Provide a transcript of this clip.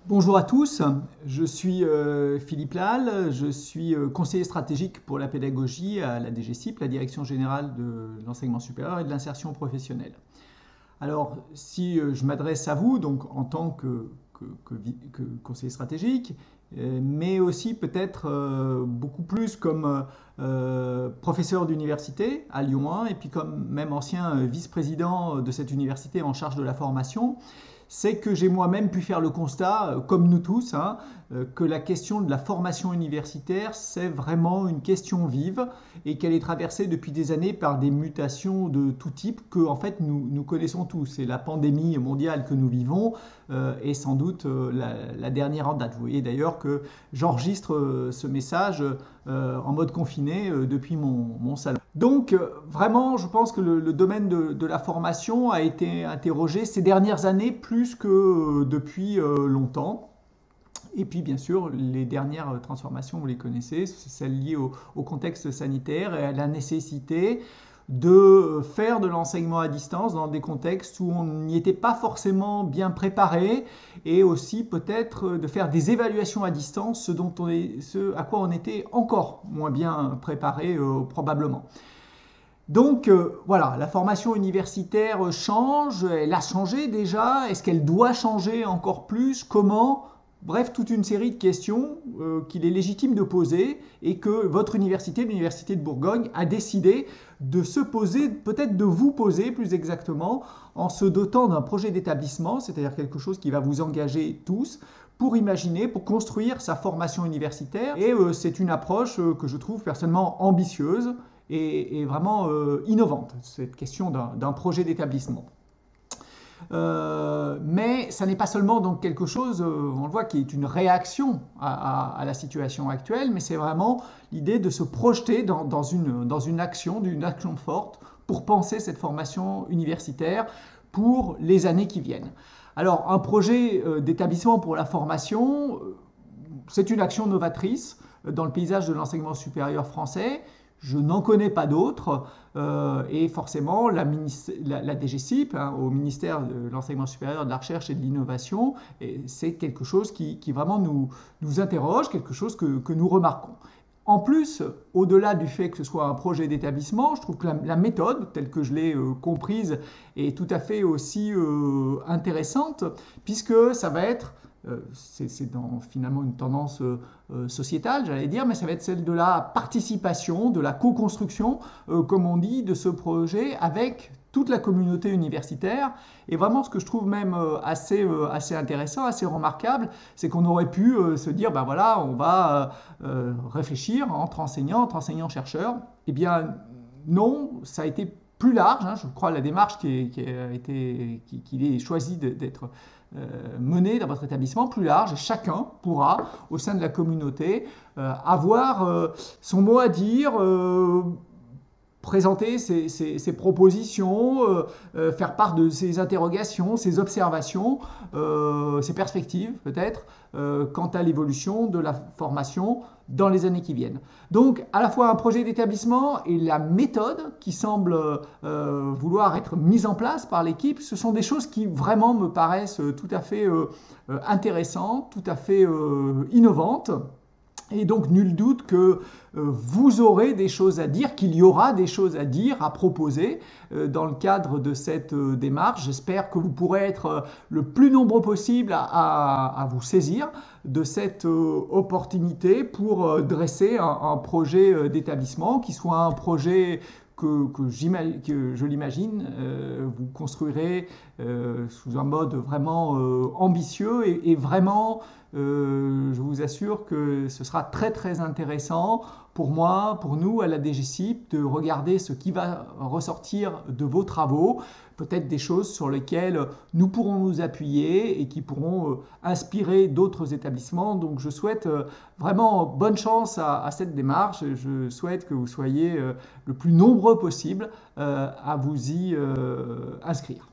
Bonjour à tous, je suis Philippe Lal, je suis conseiller stratégique pour la pédagogie à la DGCIP, la Direction Générale de l'Enseignement Supérieur et de l'Insertion Professionnelle. Alors, si je m'adresse à vous, donc en tant que conseiller stratégique, mais aussi peut-être beaucoup plus comme professeur d'université à Lyon 1 et puis comme même ancien vice-président de cette université en charge de la formation, c'est que j'ai moi-même pu faire le constat, comme nous tous, hein, que la question de la formation universitaire, c'est vraiment une question vive et qu'elle est traversée depuis des années par des mutations de tout type que en fait nous connaissons tous. Et la pandémie mondiale que nous vivons est sans doute la dernière en date. Vous voyez d'ailleurs que j'enregistre ce message en mode confiné depuis mon salon. Donc vraiment, je pense que le domaine de la formation a été interrogé ces dernières années plus que depuis longtemps. Et puis bien sûr, les dernières transformations, vous les connaissez, c'est celles liées au contexte sanitaire et à la nécessité de faire de l'enseignement à distance dans des contextes où on n'y était pas forcément bien préparé et aussi peut-être de faire des évaluations à distance, ce à quoi on était encore moins bien préparé probablement. Donc voilà, la formation universitaire change, elle a changé déjà, est-ce qu'elle doit changer encore plus, comment? Bref, toute une série de questions qu'il est légitime de poser et que votre université, l'Université de Bourgogne, a décidé de se poser, peut-être de vous poser plus exactement, en se dotant d'un projet d'établissement, c'est-à-dire quelque chose qui va vous engager tous, pour imaginer, pour construire sa formation universitaire. Et c'est une approche que je trouve personnellement ambitieuse et vraiment innovante, cette question d'un projet d'établissement. Mais ça n'est pas seulement donc quelque chose, on le voit, qui est une réaction à la situation actuelle, mais c'est vraiment l'idée de se projeter dans une action, d'une action forte pour penser cette formation universitaire pour les années qui viennent. Alors, un projet d'établissement pour la formation, c'est une action novatrice dans le paysage de l'enseignement supérieur français. Je n'en connais pas d'autres et forcément la DGCIP, hein, au ministère de l'Enseignement supérieur, de la Recherche et de l'Innovation, c'est quelque chose qui vraiment nous interroge, quelque chose que nous remarquons. En plus, au-delà du fait que ce soit un projet d'établissement, je trouve que la méthode, telle que je l'ai comprise, est tout à fait aussi intéressante, puisque ça va être c'est finalement une tendance sociétale, j'allais dire, mais ça va être celle de la participation, de la co-construction, comme on dit, de ce projet avec toute la communauté universitaire. Et vraiment, ce que je trouve même assez intéressant, assez remarquable, c'est qu'on aurait pu se dire, ben voilà, on va réfléchir entre enseignants-chercheurs. Eh bien, non, ça a été plus large, hein, je crois, la démarche qu'il est choisi d'être menée dans votre établissement, plus large, et chacun pourra, au sein de la communauté, avoir son mot à dire, présenter ses propositions, faire part de ses interrogations, ses observations, ses perspectives peut-être, quant à l'évolution de la formation dans les années qui viennent. Donc à la fois un projet d'établissement et la méthode qui semble vouloir être mise en place par l'équipe, ce sont des choses qui vraiment me paraissent tout à fait intéressantes, tout à fait innovantes. Et donc, nul doute que vous aurez des choses à dire, qu'il y aura des choses à dire, à proposer dans le cadre de cette démarche. J'espère que vous pourrez être le plus nombreux possible à vous saisir de cette opportunité pour dresser un projet d'établissement qui soit un projet que je l'imagine, vous construirez sous un mode vraiment ambitieux et vraiment, je vous assure que ce sera très très intéressant pour moi, pour nous à la DGCIP, de regarder ce qui va ressortir de vos travaux, peut-être des choses sur lesquelles nous pourrons nous appuyer et qui pourront inspirer d'autres établissements. Donc je souhaite vraiment bonne chance à cette démarche. Je souhaite que vous soyez le plus nombreux possible à vous y inscrire.